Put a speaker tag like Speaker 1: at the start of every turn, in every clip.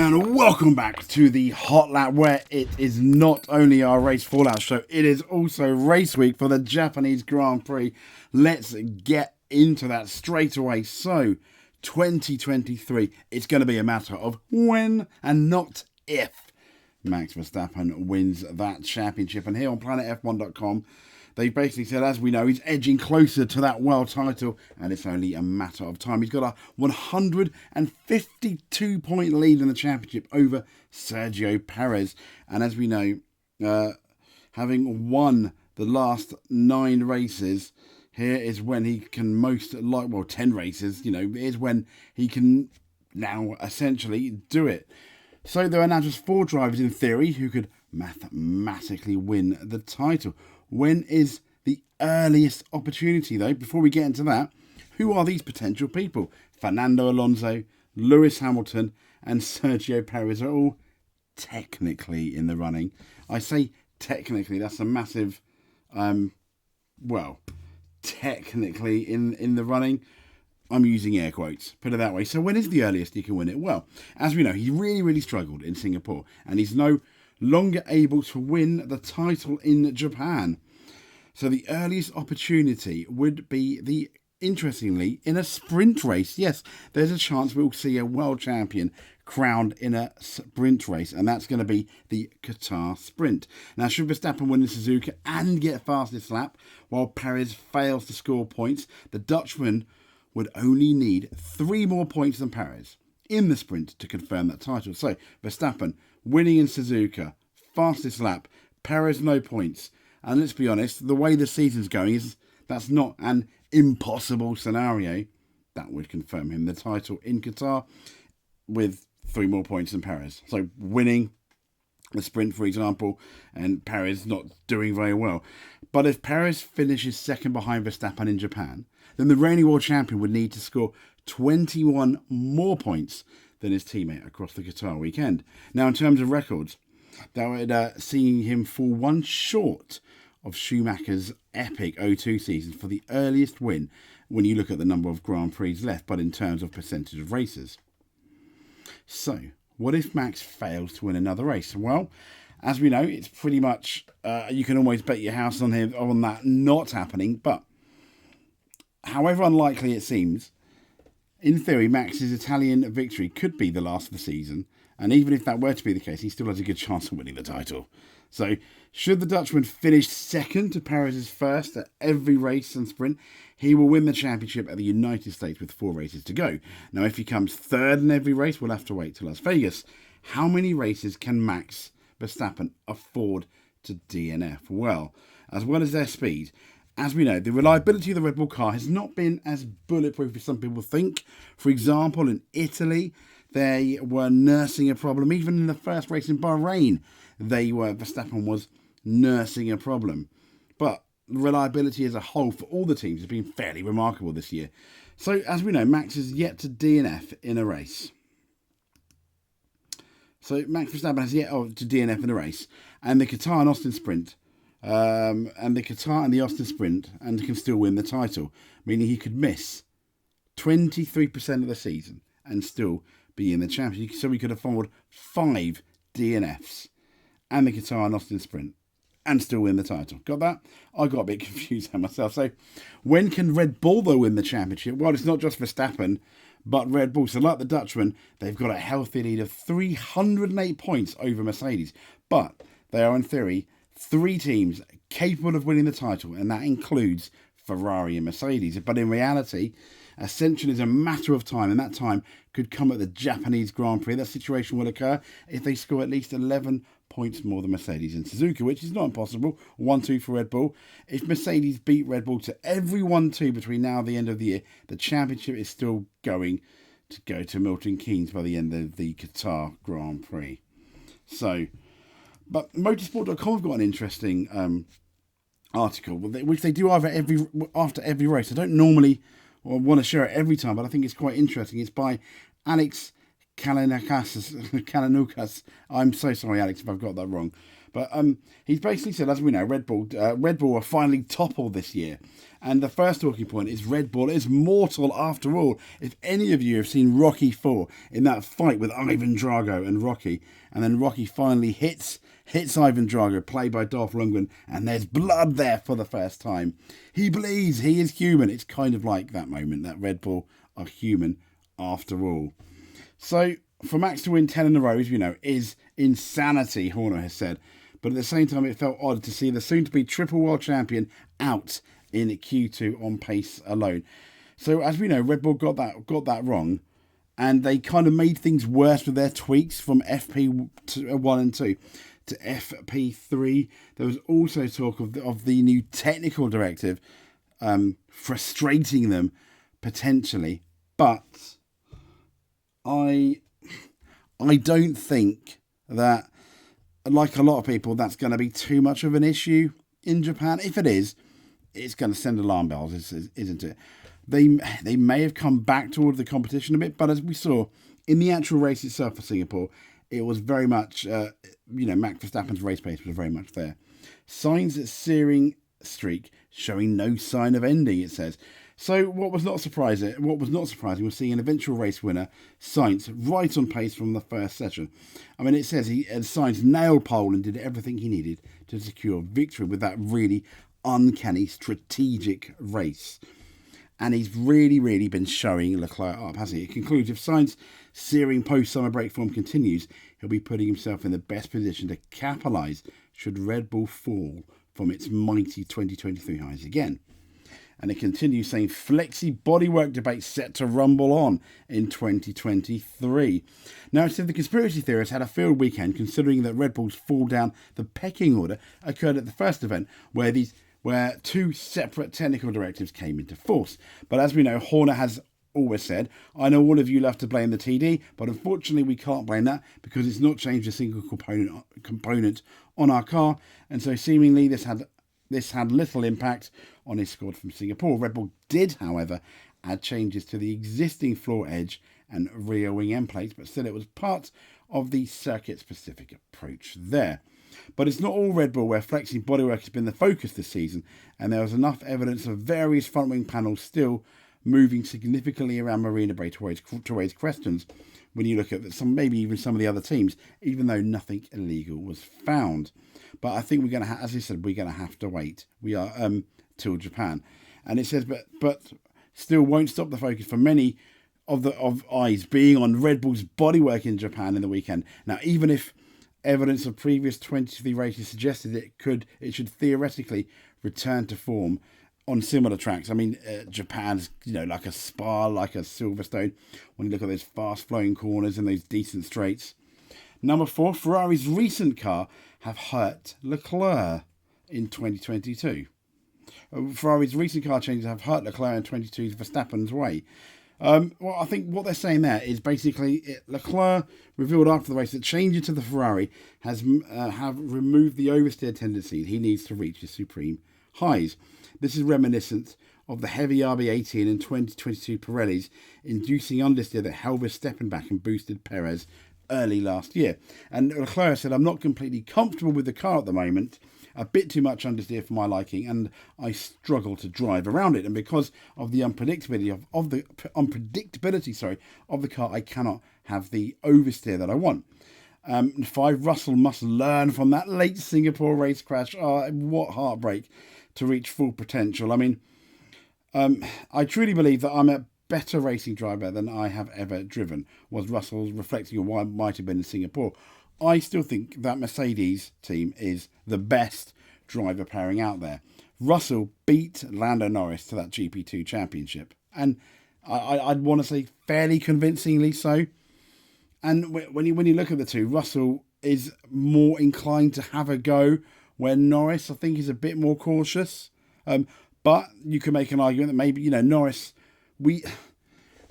Speaker 1: And welcome back to the Hot Lap, where it is not only our race fallout show, it is also race week for the Japanese Grand Prix. Let's get into that straight away. So, 2023, it's going to be a matter of when and not if Max Verstappen wins that championship. And here on planetf1.com, they basically said, as we know, he's edging closer to that world title, and it's only a matter of time. He's got a 152-point lead in the championship over Sergio Perez. And as we know, having won the last 9 races, here is when he can 10 races, is when he can now essentially do it. So there are now just 4 drivers in theory who could mathematically win the title. When is the earliest opportunity, though? Before we get into that, who are these potential people? Fernando Alonso, Lewis Hamilton, and Sergio Perez are all technically in the running. I say technically, that's a massive, technically in the running. I'm using air quotes, put it that way. So when is the earliest he can win it? Well, as we know, he really struggled in Singapore, and he's no longer able to win the title in Japan. So the earliest opportunity would be interestingly, in a sprint race. Yes, there's a chance we'll see a world champion crowned in a sprint race, and that's going to be the Qatar Sprint. Now, should Verstappen win the Suzuka and get fastest lap, while Perez fails to score points, the Dutchman would only need 3 more points than Perez in the sprint to confirm that title. So, Verstappen winning in Suzuka, fastest lap, Perez no points. And let's be honest, the way the season's going that's not an impossible scenario. That would confirm him the title in Qatar with 3 more points than Perez. So winning the sprint, for example, and Perez not doing very well. But if Perez finishes second behind Verstappen in Japan, then the reigning world champion would need to score 21 more points than his teammate across the Qatar weekend. Now, in terms of records, that would see him fall 1 short of Schumacher's epic 02 season for the earliest win when you look at the number of Grand Prix left, but in terms of percentage of races. So, what if Max fails to win another race? Well, as we know, it's pretty much, you can always bet your house on that not happening, but however unlikely it seems, in theory, Max's Italian victory could be the last of the season, and even if that were to be the case, he still has a good chance of winning the title. So, should the Dutchman finish second to Perez's first at every race and sprint, he will win the championship at the United States with 4 races to go. Now, if he comes third in every race, we'll have to wait till Las Vegas. How many races can Max Verstappen afford to DNF? Well as their speed. As we know, the reliability of the Red Bull car has not been as bulletproof as some people think. For example, in Italy, they were nursing a problem. Even in the first race in Bahrain, Verstappen was nursing a problem. But reliability as a whole for all the teams has been fairly remarkable this year. So, as we know, Max is yet to DNF in a race. So, Max Verstappen has yet to DNF in a race. And the Qatar and Austin sprint, and the Austin sprint, and can still win the title. Meaning he could miss 23% of the season and still be in the championship. So we could afford 5 DNFs and the Qatar and Austin sprint and still win the title. Got that? I got a bit confused there myself. So when can Red Bull, though, win the championship? Well, it's not just Verstappen, but Red Bull. So like the Dutchman, they've got a healthy lead of 308 points over Mercedes. But they are, in theory, 3 teams capable of winning the title, and that includes Ferrari and Mercedes. But in reality, ascension is a matter of time, and that time could come at the Japanese Grand Prix. That situation will occur if they score at least 11 points more than Mercedes and Suzuka, which is not impossible. 1-2 for Red Bull. If Mercedes beat Red Bull to every 1-2 between now and the end of the year, the championship is still going to go to Milton Keynes by the end of the Qatar Grand Prix. So, but motorsport.com have got an interesting article, which they do after every race. I don't normally want to share it every time, but I think it's quite interesting. It's by Alex Kalanukas. I'm so sorry, Alex, if I've got that wrong. But he's basically said, as we know, Red Bull are finally toppled this year. And the first talking point is Red Bull is mortal after all. If any of you have seen Rocky 4 in that fight with Ivan Drago and Rocky, and then Rocky finally hits Ivan Drago, played by Dolph Lundgren, and there's blood there for the first time. He bleeds, he is human. It's kind of like that moment, that Red Bull are human after all. So for Max to win 10 in a row, as we know, is insanity, Horner has said. But at the same time, it felt odd to see the soon-to-be triple world champion out in Q2 on pace alone. So as we know, Red Bull got that wrong, and they kind of made things worse with their tweaks from FP1 and 2 to FP3. There was also talk of the new technical directive frustrating them potentially, but I don't think that, like a lot of people, that's going to be too much of an issue in Japan. If it is, it's going to send alarm bells, isn't it? They may have come back toward the competition a bit, but as we saw in the actual race itself for Singapore, it was very much, Max Verstappen's race pace was very much there. Sainz's searing streak showing no sign of ending, it says. So what was not surprising was seeing an eventual race winner, Sainz, right on pace from the first session. I mean, it says Sainz nailed pole and did everything he needed to secure victory with that really uncanny strategic race. And he's really, really been showing Leclerc up, hasn't he? It concludes, if Sainz searing post-summer break form continues, he'll be putting himself in the best position to capitalise should Red Bull fall from its mighty 2023 highs again. And it continues saying, flexi bodywork debate set to rumble on in 2023. Now, it said the conspiracy theorists had a field weekend, considering that Red Bull's fall down the pecking order occurred at the first event, where two separate technical directives came into force. But as we know, Horner has always said, I know all of you love to blame the TD, but unfortunately we can't blame that because it's not changed a single component on our car. And so seemingly this had little impact on his squad from Singapore. Red Bull did, however, add changes to the existing floor edge and rear wing end plates, but still it was part of the circuit-specific approach there. But it's not all Red Bull where flexing bodywork has been the focus this season, and there was enough evidence of various front wing panels still moving significantly around Marina Bay to raise questions when you look at maybe even some of the other teams, even though nothing illegal was found. But I think we're going to, as I said, we're going to have to wait. We are till Japan, and it says, but still won't stop the focus for many of eyes being on Red Bull's bodywork in Japan in the weekend. Now, even if evidence of previous 23 races suggested it should theoretically return to form on similar tracks. I mean, Japan's, like a Spa, like a Silverstone, when you look at those fast-flowing corners and those decent straights. Number 4, Ferrari's recent car have hurt Leclerc in 2022. Ferrari's recent car changes have hurt Leclerc in 2022's Verstappen's way. Well, I think what they're saying there is basically Leclerc revealed after the race that changes to the Ferrari have removed the oversteer tendencies he needs to reach his supreme highs. This is reminiscent of the heavy RB18 and 2022 Pirellis inducing understeer that held Verstappen back and boosted Perez early last year. And Leclerc said, I'm not completely comfortable with the car at the moment. A bit too much understeer for my liking, and I struggle to drive around it. And because of the unpredictability of the car, I cannot have the oversteer that I want. 5, Russell must learn from that late Singapore race crash. What heartbreak to reach full potential. I mean, I truly believe that I'm a better racing driver than I have ever driven, was Russell's reflecting on why it might have been in Singapore. I still think that Mercedes team is the best driver pairing out there. Russell beat Lando Norris to that GP2 championship, and I'd want to say fairly convincingly so. And when you look at the two, Russell is more inclined to have a go, where Norris, I think, is a bit more cautious. But you can make an argument that maybe, Norris, we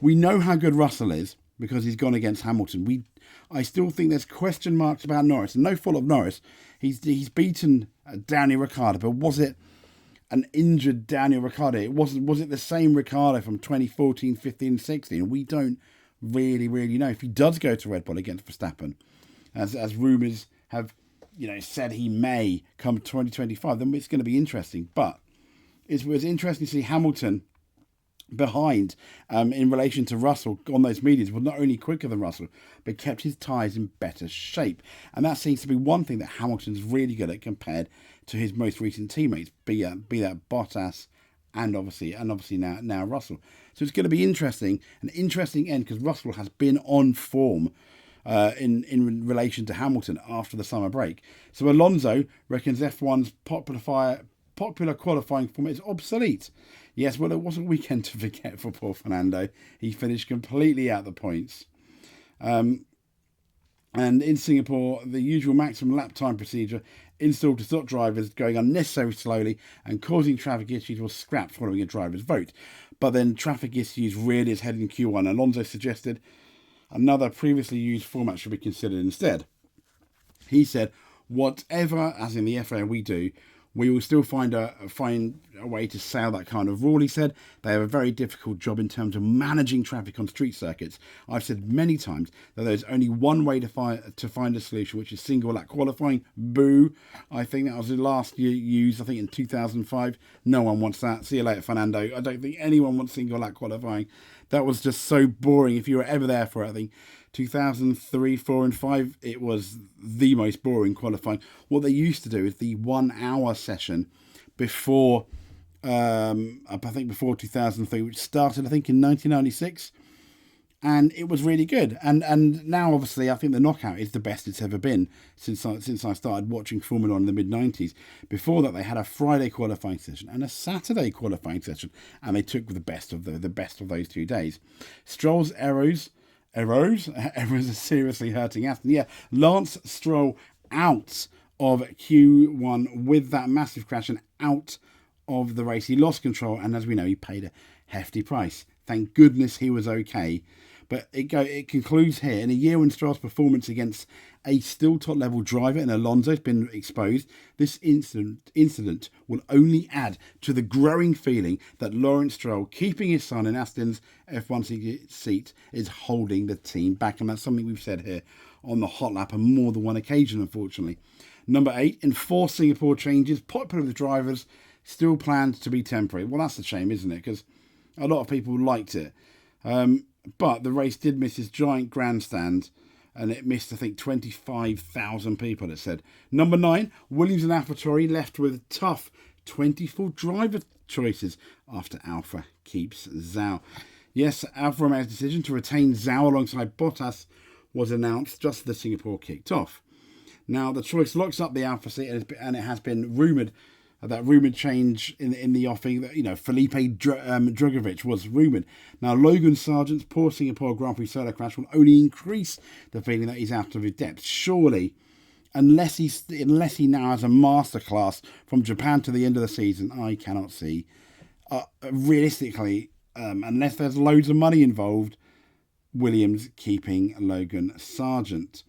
Speaker 1: know how good Russell is because he's gone against Hamilton. I still think there's question marks about Norris, and no fault of Norris. He's beaten Daniel Ricciardo, but was it an injured Daniel Ricciardo? Was it the same Ricciardo from 2014, 15, 16? We don't really know. If he does go to Red Bull against Verstappen, as rumours have said he may come 2025, then it's going to be interesting. But it was interesting to see Hamilton behind in relation to Russell on those mediums was not only quicker than Russell, but kept his tyres in better shape. And that seems to be one thing that Hamilton's really good at compared to his most recent teammates, be that Bottas and obviously now Russell. So it's going to be an interesting end, because Russell has been on form in relation to Hamilton after the summer break. So Alonso reckons F1's popular qualifying format is obsolete. Yes, well, it wasn't a weekend to forget for poor Fernando. He finished completely out the points. And in Singapore, the usual maximum lap time procedure installed to stop drivers going unnecessarily slowly and causing traffic issues was scrapped following a driver's vote. But then traffic issues reared its head in Q1. Alonso suggested another previously used format should be considered instead. He said, whatever, as in the FA, we do, we will still find a way to sail that kind of rule. He said they have a very difficult job in terms of managing traffic on street circuits. I've said many times that there's only one way to find a solution, which is single lap qualifying. Boo. I think that was the last year used, I think in 2005. No one wants that. See you later, Fernando. I don't think anyone wants single lap qualifying. That was just so boring. If you were ever there for it, I think 2003, 4 and 5, it was the most boring qualifying. What they used to do is the 1 hour session before, I think before 2003, which started, I think, in 1996. And it was really good. And now, obviously, I think the knockout is the best it's ever been since I started watching Formula 1 in the mid-90s. Before that, they had a Friday qualifying session and a Saturday qualifying session. And they took the best of those 2 days. Stroll's errors are seriously hurting Aston. Yeah, Lance Stroll out of Q1 with that massive crash and out of the race. He lost control, and as we know, he paid a hefty price. Thank goodness he was okay. But it concludes here. In a year when Stroll's performance against a still top-level driver in Alonso has been exposed, this incident will only add to the growing feeling that Lawrence Stroll, keeping his son in Aston's F1 seat, is holding the team back. And that's something we've said here on the Hot Lap on more than one occasion, unfortunately. Number 8, enforced Singapore changes. Popular with drivers, still planned to be temporary. Well, that's a shame, isn't it? Because a lot of people liked it. But the race did miss its giant grandstand, and it missed, I think, 25,000 people, it said. Number 9, Williams and AlphaTauri left with tough 24 driver choices after Alfa keeps Zhou. Yes, Alfa Romeo's decision to retain Zhou alongside Bottas was announced just as the Singapore kicked off. Now, the choice locks up the Alfa seat, and it has been rumoured that rumoured change in the offing that, Felipe Drugovich was rumoured. Now, Logan Sargent's poor Singapore Grand Prix solo crash will only increase the feeling that he's out of his depth. Surely, unless he now has a masterclass from Japan to the end of the season, I cannot see. Realistically, unless there's loads of money involved, Williams keeping Logan Sargent.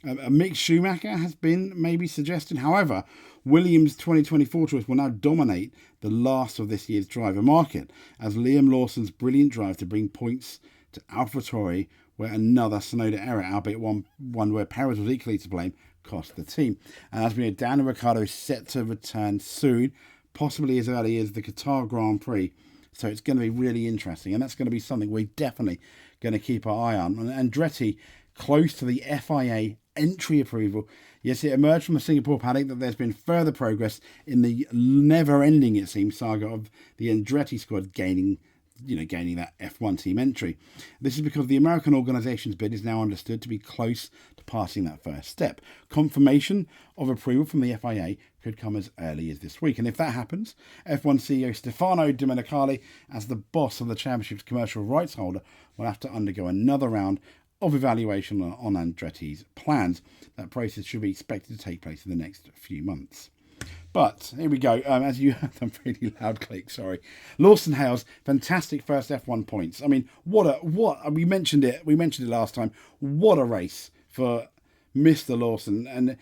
Speaker 1: Mick Schumacher has been maybe suggested. However, Williams' 2024 choice will now dominate the last of this year's driver market, as Liam Lawson's brilliant drive to bring points to AlphaTauri, where another Tsunoda error, albeit one where Perez was equally to blame, cost the team. And as we know, Daniel Ricciardo is set to return soon, possibly as early as the Qatar Grand Prix. So it's going to be really interesting, and that's going to be something we're definitely going to keep our eye on. And Andretti, close to the FIA entry approval. Yes, it emerged from the Singapore paddock that there's been further progress in the never-ending, it seems, saga of the Andretti squad gaining that F1 team entry. This is because the American organisation's bid is now understood to be close to passing that first step. Confirmation of approval from the FIA could come as early as this week. And if that happens, F1 CEO Stefano Domenicali, as the boss of the championship's commercial rights holder, will have to undergo another round of evaluation on Andretti's plans. That process should be expected to take place in the next few months. But here we go. As you heard, I'm really loud click. Sorry. Lawson hails fantastic first F1 points. I mean, what we mentioned it. We mentioned it last time. What a race for Mr. Lawson. And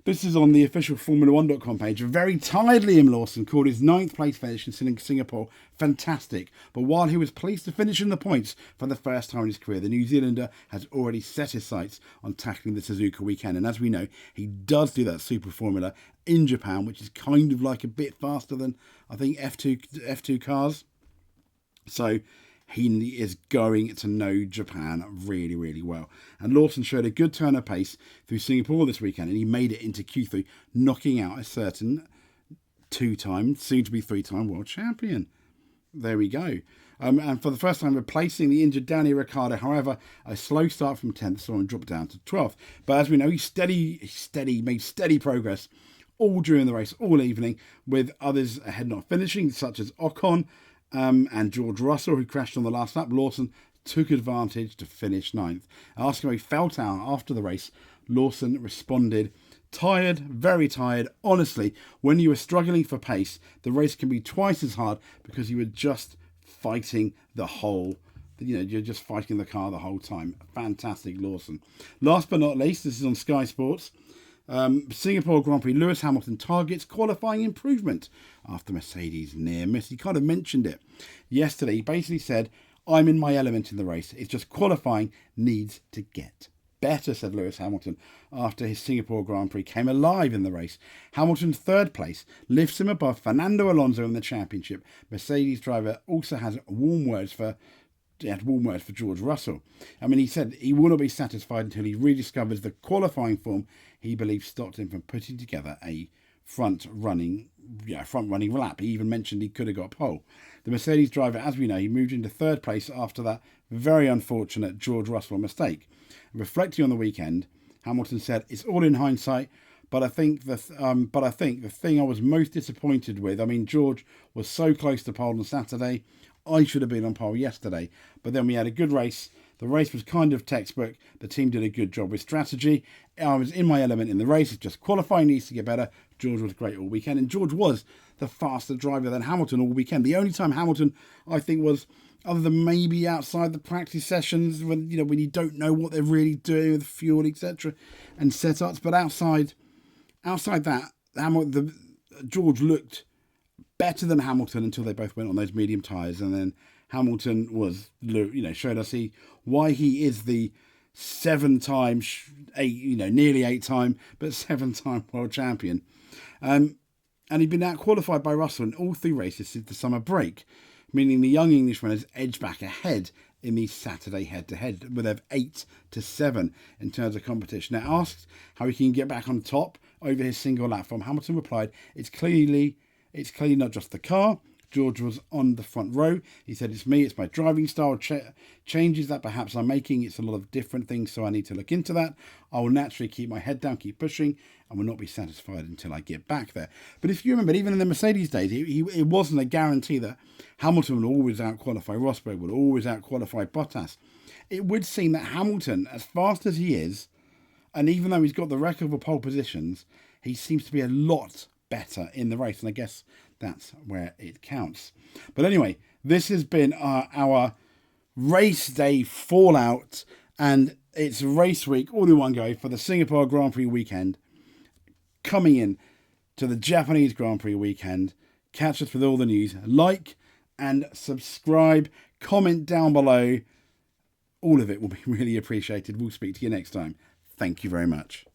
Speaker 1: This is on the official Formula1.com page. A very tired Liam Lawson called his 9th place finish in Singapore fantastic. But while he was pleased to finish in the points for the first time in his career, the New Zealander has already set his sights on tackling the Suzuka weekend. And as we know, he does do that Super Formula in Japan, which is kind of like a bit faster than, I think, F2 cars. So he is going to know Japan really, really well. And Lawson showed a good turn of pace through Singapore this weekend, and he made it into Q3, knocking out a certain 2-time, soon-to-be 3-time world champion. There we go. And for the first time, replacing the injured Danny Ricciardo. However, a slow start from 10th saw him drop down to 12th. But as we know, he made steady progress all during the race, all evening, with others ahead not finishing, such as Ocon, and George Russell, who crashed on the last lap. Lawson took advantage to finish 9th. Asked him how he felt out after the race, Lawson responded, "Tired, very tired. Honestly, when you are struggling for pace, the race can be twice as hard because you were just fighting you're just fighting the car the whole time." Fantastic, Lawson. Last but not least, this is on Sky Sports. Singapore Grand Prix, Lewis Hamilton targets qualifying improvement after Mercedes near miss. He kind of mentioned it yesterday. He basically said, "I'm in my element in the race. It's just qualifying needs to get better," said Lewis Hamilton after his Singapore Grand Prix came alive in the race. Hamilton's 3rd place lifts him above Fernando Alonso in the championship. Mercedes driver also had warm words for George Russell. I mean, he said he will not be satisfied until he rediscovers the qualifying form he believes stopped him from putting together a front-running lap. He even mentioned he could have got pole. The Mercedes driver, as we know, he moved into 3rd place after that very unfortunate George Russell mistake. Reflecting on the weekend, Hamilton said, "It's all in hindsight, but I think the thing I was most disappointed with, I mean, George was so close to pole on Saturday. I should have been on pole yesterday, but then we had a good race. The race was kind of textbook. The team did a good job with strategy. I was in my element in the race. It's just qualifying needs to get better." George was great all weekend, and George was the faster driver than Hamilton all weekend. The only time Hamilton, I think, was, other than maybe outside the practice sessions when you don't know what they're really doing with fuel, etc., and setups, but outside that, George looked better than Hamilton until they both went on those medium tyres, and then Hamilton showed us why he is the 7-time, nearly 8-time, but 7-time world champion. And he'd been out-qualified by Russell in all 3 races since the summer break, meaning the young Englishman has edged back ahead in the Saturday head-to-head, with 8-7 in terms of competition. Now, asked how he can get back on top over his single lap form, Hamilton replied, It's clearly not just the car." George was on the front row. He said, "It's me, it's my driving style changes that perhaps I'm making. It's a lot of different things, so I need to look into that. I will naturally keep my head down, keep pushing, and will not be satisfied until I get back there." But if you remember, even in the Mercedes days, it wasn't a guarantee that Hamilton would always out-qualify Rosberg, would always out-qualify Bottas. It would seem that Hamilton, as fast as he is, and even though he's got the record for pole positions, he seems to be a lot better in the race, and I guess that's where it counts. But anyway, this has been our race day fallout, and it's race week all in one go for the Singapore Grand Prix weekend, coming in to the Japanese Grand Prix weekend. Catch us with all the news. Like and subscribe, comment down below. All of it will be really appreciated. We'll speak to you next time. Thank you very much.